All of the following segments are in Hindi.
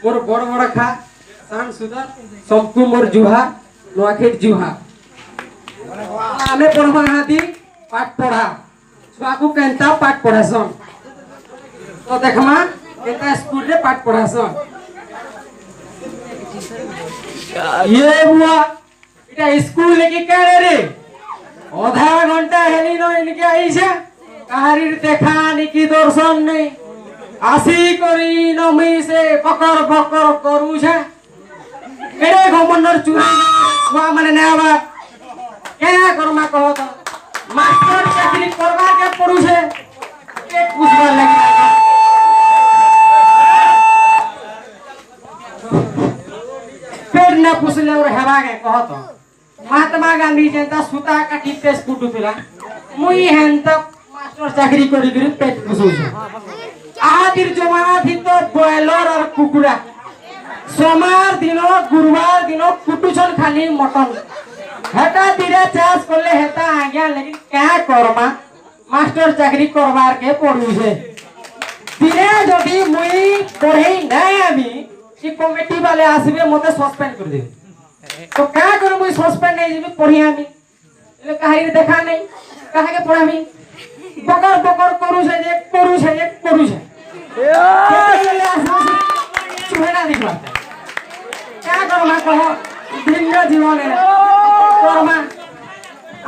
मोर बड़ बड़ खा सान सुदर सबको मोर जुहा नोआखेट जुहा आमे पढ़वा हाथी पाठ पढ़ा छुआ को केनता पाठ पढ़ासन तो देखमा केनता स्कूल रे पाठ पढ़ासन ये बुआ इटा स्कूल की करे रे आधा घंटा हेली न इनके आइछे काहारी देखा निकी दर्शन नहीं आसी करी नमी से पकर पकर करू छे एरे घमंडर चुरी छुआ माने नेबा क्या करमा कहो तो मास्टर चाकरी करवा के पड़ू छे पेट पुछवा लगी पेट ना पुछले और हेबा के कहो तो महात्मा गांधी जेंता सुता काटी पेस कुटुला मुई हेन तक मास्टर चाकरी करी करी पेट पुछू छे आदिर जमाना थी तो बॉयलर और कुकुड़ा सोमवार दिनो गुरुवार दिनो कुटुछन खाली मटन हेटा धीरे चाष करले हेता आज्ञा लेकिन क्या करमा मास्टर चाकरी करवार के पड़ू छे दिने जदी मुई पढ़े नहीं आमी कि कमिटी वाले आसबे मते सस्पेंड कर दे तो क्या करू मुई सस्पेंड नहीं जेबी पढ़ी आमी ले काहे देखा नहीं काहे के पढ़ामी बकर बकर करू छे एक करू छे एक करू छे चुहेना दिखला क्या करमा कहो भिन्न जीवन है करमा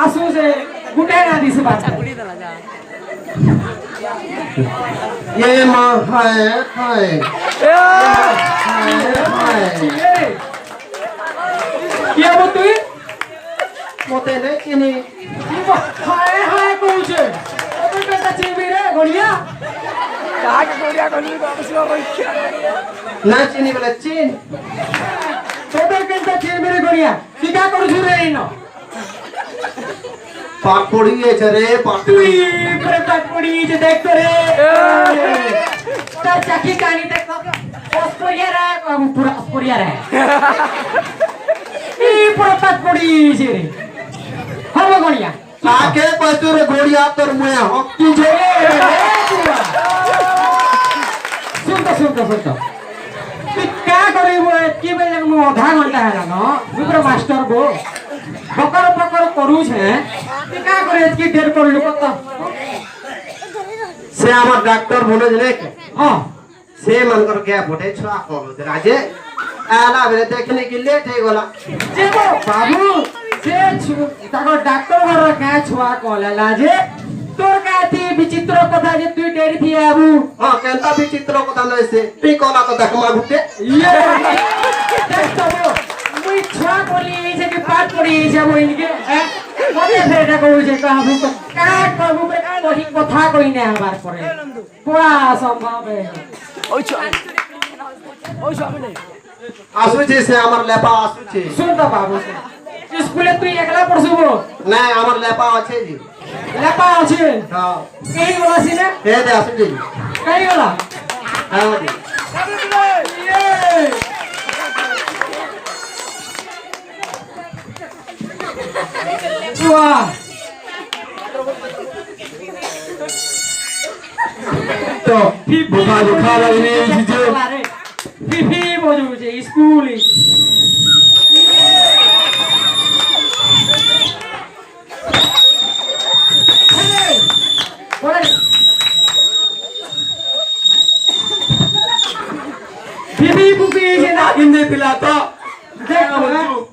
आसु से गुटे ना दिस बात ये मां हाय हाय क्या बोतुई मोते ने किनी हाय हाय कहू छे ओबे बेटा चिबी रे गड़िया काग गड़िया गली बाबूवा रखिया ना चिनी बोले चीन तोबे केनता चिबी रे गड़िया की का करू छु रे इनो पाट पड़ी है रे पाट तुई पाट पड़ी जे देख तो रे ता चाकी कानी देख तो ऑस्ट्रेलिया रे बाबू पूरा ऑस्ट्रेलिया रे ई पूरा पाट पड़ी जे रे हम गड़िया आके पचुर गोड़िया तोर मुए हक्की जे सुन क्या करे वो की बेले मु आधा घंटा है ना दुसरा मास्टर गो बकर बकर करू छे क्या करे की देर कर लोग तो से हमर डॉक्टर बोले जले के हां से मन कर के बोटे छुआ को राजे आला बेले देखने के लेट है गोला जे बाबू से ताको डॉक्टर घर का छुआ को लाजे तोर काती विचित्र कथा जे तू डेरी थी आबू हां केनता विचित्र कथा न से पी कोला तो देखमा गुटे ये देख तो मुई छुआ बोली जे के पाठ पड़ी जे वो इनके मते फेटा कहू जे कहबू तो का कहबू पे कोही कथा कोई ने हमार परे पूरा संभव है ओइ छाबे आसु जे से हमर लेपा आसु छे सुन तो बाबू स्कूले तू एकला पढ़सुबो नहीं हमर लेपा আছে जी लेपा আছে हां केही बोला सी ने हे दे आसु जी कई बोला हां जी ये वाह तो बुखा बुखा लगे जीजे फिफी बोलू जे स्कूल फिफी बुकी जे ना हिंदी पिला तो देखो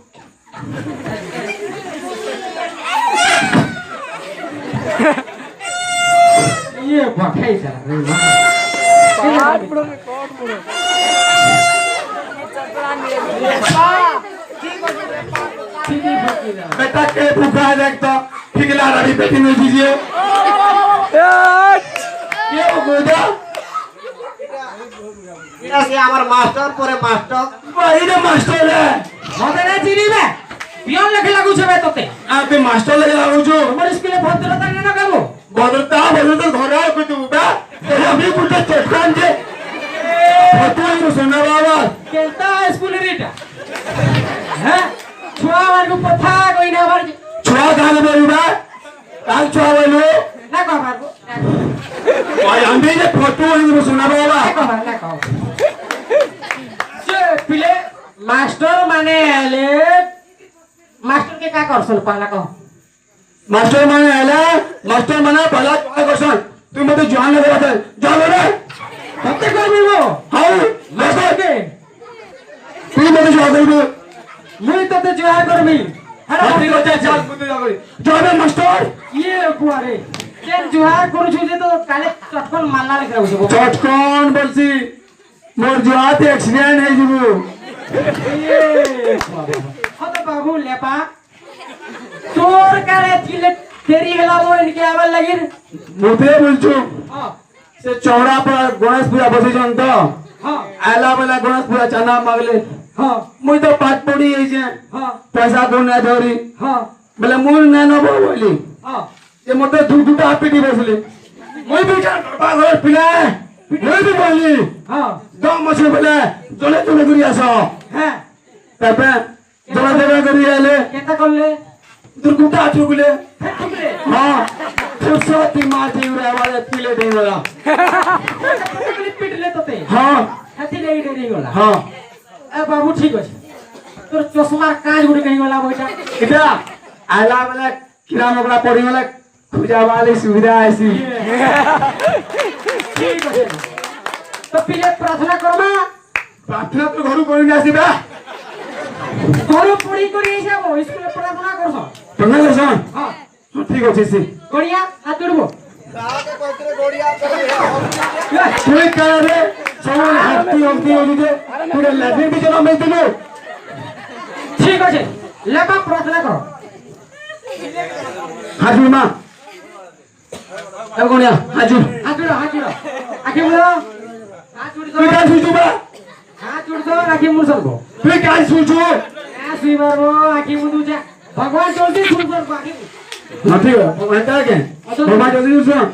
ये बखाई जा पाठ पढ़ो रे कोट पढ़ो बेटा के बुखा देख तो ठिकला रही बेटी में दीजिए ये गोदा इना से हमार मास्टर परे मास्टर वही रे मास्टर है मते ना चिनी बे पियन लेखे लागू छबे तते आपे मास्टर लगे लागू जो हमर स्कूले भद्रता ना काबो भद्रता घर आ कुछ उबा अभी कुछ चटकान जे फटुआ तो सुना बाबा केलता स्कूल रीटा हैं छुआ मार को पथा कोई ना मार छुआ गाल बेरुबा काल छुआ बोलो ना को मार भाई हम भी जे फटुआ तो सुना बाबा ना को मास्टर माने आले मास्टर के का करसन पहला कहो मास्टर माने आला मास्टर माने पहला क्या क्वेश्चन तुम मते जवान लगे रहते जाओ रे कते करबी वो हां मास्टर के तुम मते जवान करबो मुई तते जोहा करबी ठीक আছে চল বুঝতে যাবো যাবে মাস্টার ये कुआरे केन जोहा करू छु जे तो काले चटकन मारला लेके रहू চটকন বলছি মোর জোয়াতে অ্যাক্সিডেন্ট হয়ে যাবো ये হত বাবু লেপা তোর কালে দিলে দেরি হলা वो इनके आवाज लगिर মোতে বলছো हां সে চৌড়া পর গণেশ পূজা বসেছন তো हां আলা বেলা গণেশ পূজা চাঁদা মাগলে हां মুই তো পাট পড়ি হইছে हां পয়সা কোন না ধরি हां বলে মুই না নব বলি हां যে মতে দুটা পিটি বসলি মুই বিচার করবা ঘর পিলা মুই বি বলি हां দম আছে বলে জলে জলে করি আসো হ্যাঁ তারপরে জলে জলে করি এলে কেতা করলে দুর্গুটা আচুগুলে ফেটুকলে হ্যাঁ ফুরসতি মাটি উড়ে वाले পিলে দেই वाला ফেটুকলি পিটলে তোতে হ্যাঁ হাতি লাগি দেরি গলা হ্যাঁ এ বাবু ঠিক আছে তোর চশমার কাজ গুড়ি কই গলা বইটা এটা আলা বেলা কিরা মকড়া পড়ি গেলে খুঁজা वाली সুবিধা আইছি ঠিক আছে তো পিলে প্রার্থনা করবা প্রার্থনা তো ঘরু করি না আসিবা ঘরে পড়ি করি যাব স্কুলে প্রার্থনা করছ তোমরা গেছন হ্যাঁ ঠিক আছে সি গড়িয়া হাত জুড়বো তুই কারে সবাই হাতি অন্তি ওদিকে তুই ল্যাটিন দিকে নামে দিলো ঠিক আছে লেপা প্রার্থনা করো হাজুর মা এগোনিয়া হাজুর হাত জুড়ো আখি মুড়ো হাত জুড়ি তুই কাজ শুনছু বা হাত জুড়ি তো আখি মুড় সরবো তুই কাজ শুনছু শুই পারবো আখি মুড় যা ভগবান চলতি শুন করবো আখি না ঠিক আছে এটা কে বাবা যদি শুন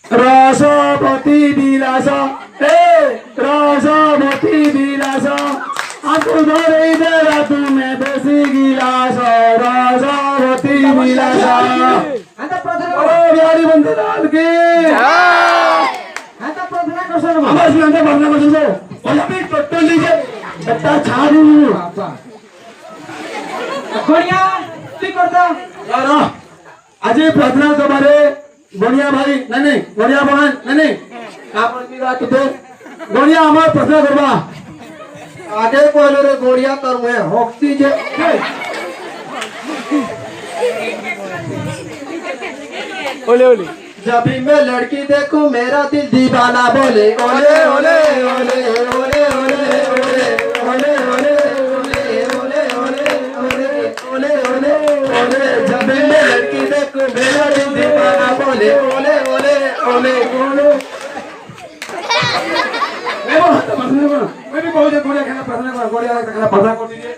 রসবতী বিলাস এ রসবতী বিলাস আকু ধরে দেরা তুমি বেশি গিলাস রসবতী বিলাস হাত প্রার্থনা ও করো বিহারি বন্ধু লাল কি হাত প্রার্থনা করছো না আমার শুনতে ভাবনা করছো ওলাপি টোটল দিকে একটা ছাড়ু বাবা গড়িয়া তুই করতো यार आज प्रार्थना सभारे गणिया भाई नहीं गणिया बहन नहीं आपण मी बात होते गणिया आम्हा प्रार्थना करबा आगे कहले रे गोड़िया तर मैं हक्ति जे ओले ओले जब भी मैं लड़की देखूं मेरा दिल दीवाना बोले ओले ओले ओले ओले ओले ओले ओले ओले ओले ओले ओले ओले जब भी मैं लड़की देखूं मेरा दिल दीवाना बोले ओले ओले ओले ओले मैं भी बहुत गणिया खाना प्रार्थना कर गणिया खाना प्रार्थना कर दीजिए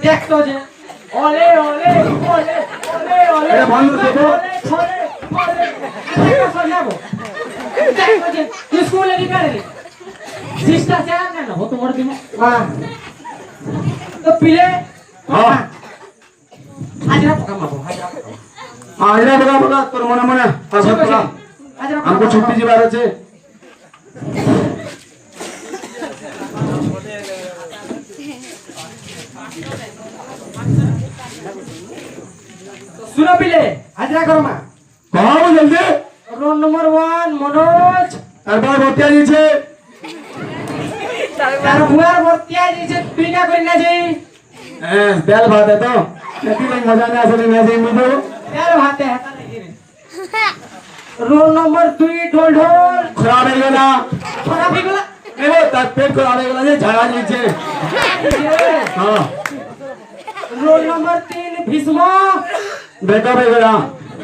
দেখ তো যে ওলে ওলে ওলে ওলে ওলে এটা বন্ধ করো। ওলে ওলে ওলে সজাবো দেখ তো যে স্কুলে কি করে শিষ্টাচার না না হতো মোর দিন বাহ তো পিলে हां হাজরা পোকা মারবো হাজরা हाजरा बगा तोर मने मने पास पड़ा হাজরা हमको छुट्टी जीवार আছে सुनो पिले हाजरा करो मा कहां जल्दी रोल नंबर 1 मनोज তারপর বতিয়া দিছে তার বুয়ার ভর্তিয়া দিছে তুই না করি না যাই হ্যাঁ বেল ভাত তো নাকি মজা না আসলে না যাই মুদো यार हाथे हाथा लगी रे रोल नंबर 2 ढोल ढोल खराब হয়ে গেল खराब हो गला এগো তার পেট খরাব হয়ে গেল যে ঝাড়া দিছে হ্যাঁ रोल नंबर 3 भीष्म ব্রেকআপ হয়ে গেল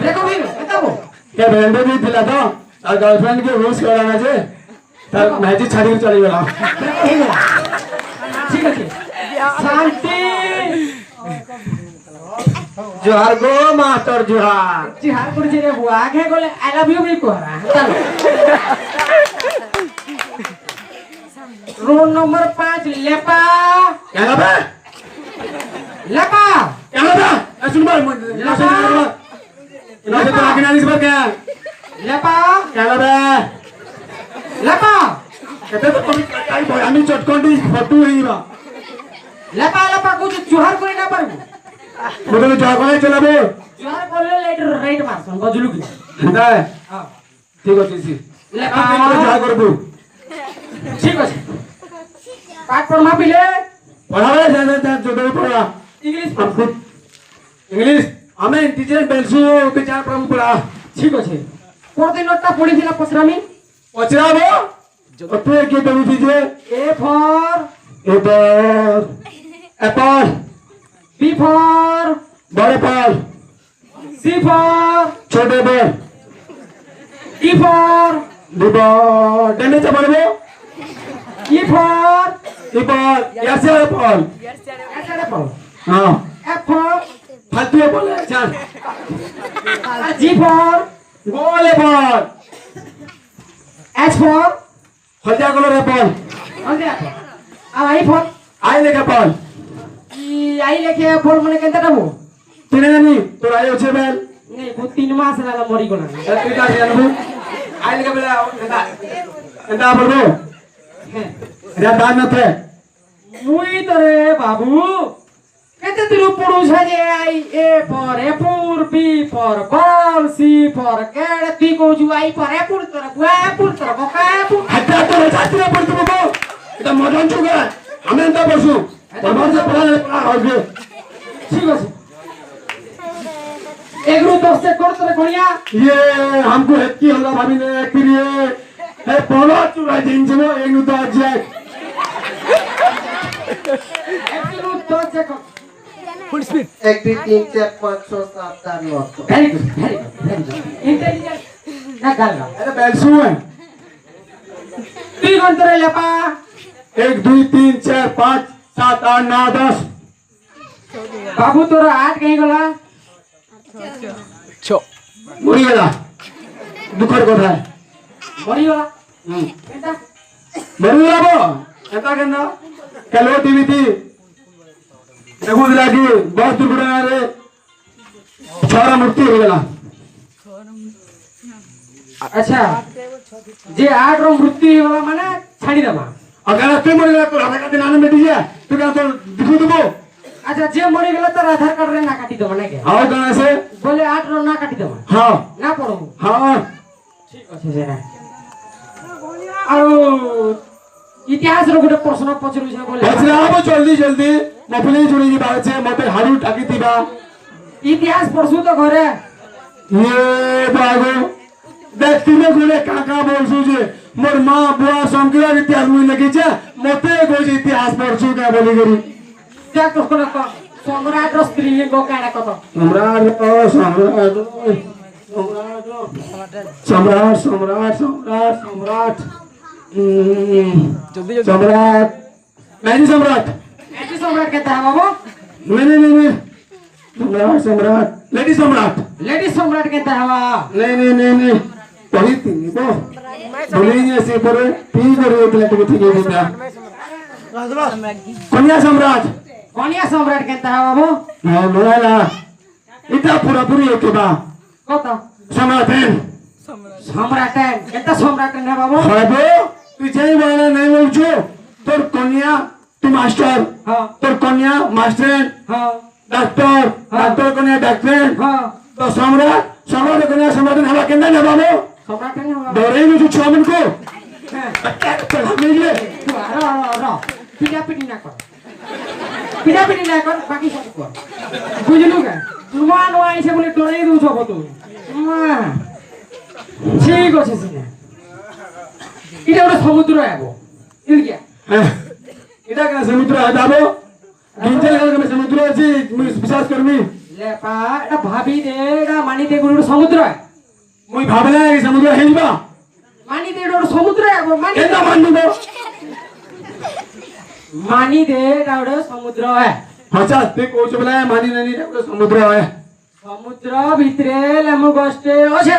देखो भाई बताओ কে বেন্ডে দি দিলা তো আর গার্লফ্রেন্ড কে রুশ করানা যে তার ম্যাজিক ছাড়ি চলে গেল ठीक है शांति जोहार गो मास्टर जोहार जी हार कर जे रे हुआ आगे बोले आई लव यू भी कोरा चलो रोल नंबर 5 लेपा क्या बे लेपा क्या बे सुन बार ना सुन ना तो आगे ना इस बार क्या लेपा क्या बे लेपा कहते तो कभी कटाई भाई हमें चटकोंडी फटू ही बा লেপা লেপা কইছো জোহার করি না পারবো মতো যা করে চলাবো জোহার করলে রেট মারছন বুঝলু কি না হ্যাঁ ঠিক আছে জি লেপা যা করব ঠিক আছে পাঠ পড়া পিলে পড়াবে যা যদি পড়া ইংলিশ इंग्लिश हमें टीचर बेलसु टीचर प्रभु पढ़ा ঠিক আছে পরদিন নোটটা পড়িছিলা পছরামি पचराबो अते के प्रभु दीजिए A for apple B for बड़े फल সি ফর छोटे फल ই ফর डिबो डंडे से पढ़बो ই ফর इबल ऐसे फल এটারে পড়ো हां এফ ফর फालतू बोले अच्छा আর জি ফর गोले फल H for Haldia colour Apple হলদে আপল আর আই ফর आई लेके फल ই আই লেখে ফল মানে কেনটা দাবো तिने नहीं तो आयो छे बेल নেই গো 3 মাস লাগা মরি গলা एटा जानबो आई लेके बेल एटा एटा पढ़बो হ্যাঁ एटा दान न थे মুই তরে বাবু কেতে দিলু পড়ুছা যে আই A for apple B for ball C for cat তুই কইছু আই ফর এপুর তরে বুয়া এপুর তরে বকা এপুর हत्या तो छात्र पढ़ते बाबू এটা মডার্ন যুগ আমি এটা বসু তোমার যে পড়া হবে ঠিক আছে এগুলো দশে করতে গড়িয়া ये हमको हेतकी होगा भाभी ने फिर ये है पढ़ो चुरा दिन से वो एक तो आज जाए এগুলো দশে কর full speed 1 2 3 4 5 6 7 8 9 very good very good very good intelligent না গাল अरे बैलसू है তুই গন্তরে লেপা 1 2 3 4 5 7 8 9 10 বাবু তোর আট কই গলা मरी गया दुखर কথা মরি গলা এটা मरी गया वो এটা কেন কেলো টিভি টি দেখো লাগি बहुत दुर्घटना रे छोरा मृत्यु हो गया আচ্ছা যে আট র মৃত্যু হলা মানে ছাড়ি দেবা अगर तुम मर गया तो राधा का दिन आने में दीजिए तो क्या तो दिखो दबो আচ্ছা যে মরি গেল তার আধার কার্ড রে না কাটি দেবা নাকি आओ कहां से বলে আট র না কাটি দেবা हाँ না পড়ো हाँ ঠিক আছে সেটা আর ইতিহাস র গোটে প্রশ্ন পচরুছে বলে बचरा अब जल्दी जल्दी मफली जुड़ी की बात है मते हारू टाकी दिबा ইতিহাস পড়ছু তো ঘরে ये बागो देखती में गोले काका बोलसु जे मोर मां बुआ संकरा इतिहास में लगी छे मते गोज इतिहास पढ़सु का बोली गरी দেখ তো কোন সম্রাট র স্ত্রী গো কাড়া কত सम्राट सम्राट सम्राट सम्राट सम्राट सम्राट नहीं सम्राट এটি সম্রাট কেতা বাবু नहीं सम्राट सम्राट लेडी सम्राट লেডি সম্রাট কেতা হবা नहीं वही थी तो बोली ऐसे पर तीन कर एक लड़के थी ये था कन्या सम्राट কনিয়া সম্রাট কেতা হবা বাবু हाँ बोला इतना पूरा पूरी एक बा কত सम्राट है সম্রাট কেতা সম্রাট না বাবু बाबू तुझे ही बोला नहीं बोलছো তোর কন্যা तू मास्टर হ্যাঁ তোর কন্যা मास्टर হ্যাঁ डॉक्टर डॉक्टर कन्या डॉक्टर হ্যাঁ तो सम्राट सम्राट कन्या सम्राट हवा केंदा ना बाबू সম্রাট না বাবু डरे में जो छुआ मन को হ্যাঁ हमें ये পিটাপিটি না কর পিটাপিটি না কর বাকি সব কর বুঝলু কে নোয়া নোয়া এসে বলে ডরাই দউছ কত ঠিক আছে সিনা এটা ওটা সমুদ্র আবো ইলগিয়া এটা কেন সমুদ্র আদাবো গিঞ্জেল কেন সমুদ্র আছে বিশ্বাস করবি লেপা এটা ভাবি দে এটা মানি দে গুলো সমুদ্র মুই ভাবলা এই সমুদ্র হেইবা মানি দে এটা সমুদ্র আবো মানি কেন মানবো মানি দে এটা সমুদ্র আচ্ছা তুই কোচ বলা মানি নানি এটা সমুদ্র হয় সমুদ্র ভিতরে লেমু গস্তে আছে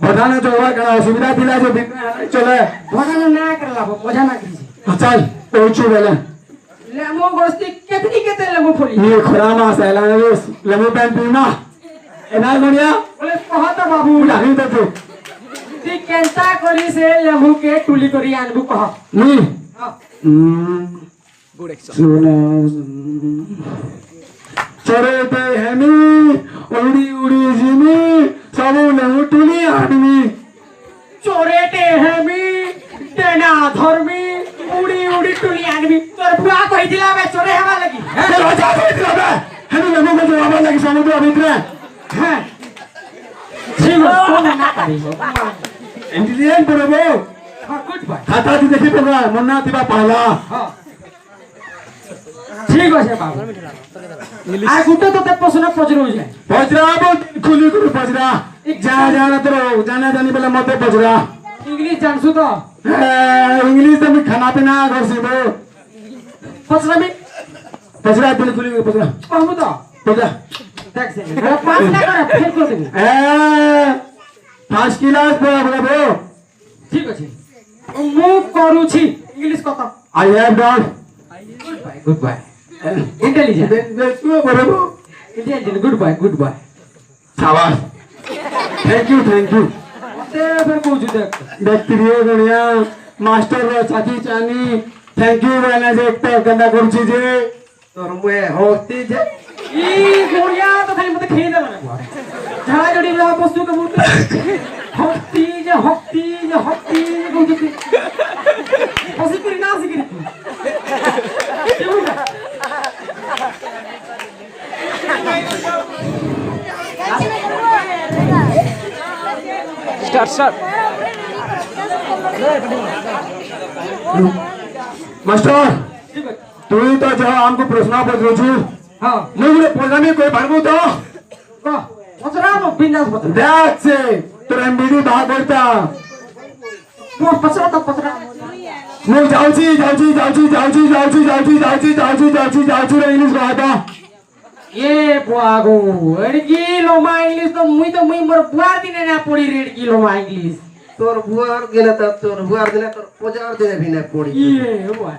বধানে চলবা কেন অসুবিধা দিলা যে ভিতরে চলে ভগানো না করলা মজা না করিছে আচ্ছা কোচ বলা লেমু গস্তি কেতনি কেতে লেমু ফলি ये खरा मास है लाने लेमो पेन पीना एनाल बढ़िया বলে কহত বাবু नहीं तो तू তুই কেনতা করি সে লেমু কে টুলি করি আনবু কহ नहीं হ্যাঁ। सुना चरे ते हेमी उड़ी उड़ी जिमी सबू लहुटुली आदमी চোরেটে হেমি টেনা ধর্মী উড়ি উড়ি টুলি আনবি তোর বুয়া কইছিলা বে চোরে হবা লাগি ते राजा कोई दिला हेमी लमो को जवाब लगी समुद्र भीतर হ্যাঁ ঠিক আছে কোন না পারিব इंटेलिजेंट बरोबो গুড বাই खाता ती देखी पगा मुन्ना तिबा पाला হ্যাঁ ঠিক আছে বাবু আর গুটে তোতে প্রশ্ন পচরু যায় पजरा बो खुली गुरु पजरा जा जाना तो जाना जानी बेला मते पजरा ইংলিশ জানছু তো इंग्लिश तो मैं खाना पीना घर से वो পচরামি पजरा बिल खुली गुरु पजरा পাবো তো पजरा দেখছেন পাঁচ না করে ফেল করে দেব पांच क्लास बोला बोला बो ঠিক আছে মু করুছি ইংলিশ কথা I have done good bye intelligent देखो बरोबो ইন্টেলিজেন্ট গুড বাই शाबाश थैंक यू তে ফের কইছু দেখ बैक्टीरिया गणिया मास्टर रो चाची चानी थैंक यू बोलना जे एक तो गंदा करछि जे তোর মুয়ে হস্তি যে ই গড়িয়া তো খালি মতে খেয়ে দেব না ঝাড়া জড়ি লা বস্তু কে বলতে হক্তি যে কইছি হসি করি না হসি করি Start. मास्टर तू तो जो हमको प्रश्न पूछो छु হ্যাঁ मुझे पता नहीं कोई भागो तो ক পচরা মো বিন্দাস পচরা दैट से तोर एमबीडी भाग होता মো পচরা তো পচরা मु जाउची रे इंग्लिश कहता এ বুয়াগো এডকি লোমা ইংলিশ তো মুই মোর বুয়ার দিনে না পড়ি রেডকি লোমা ইংলিশ তোর বুয়ার দিনে তোর পজার দিনে ভিনে পড়ি ইয়ে বুয়া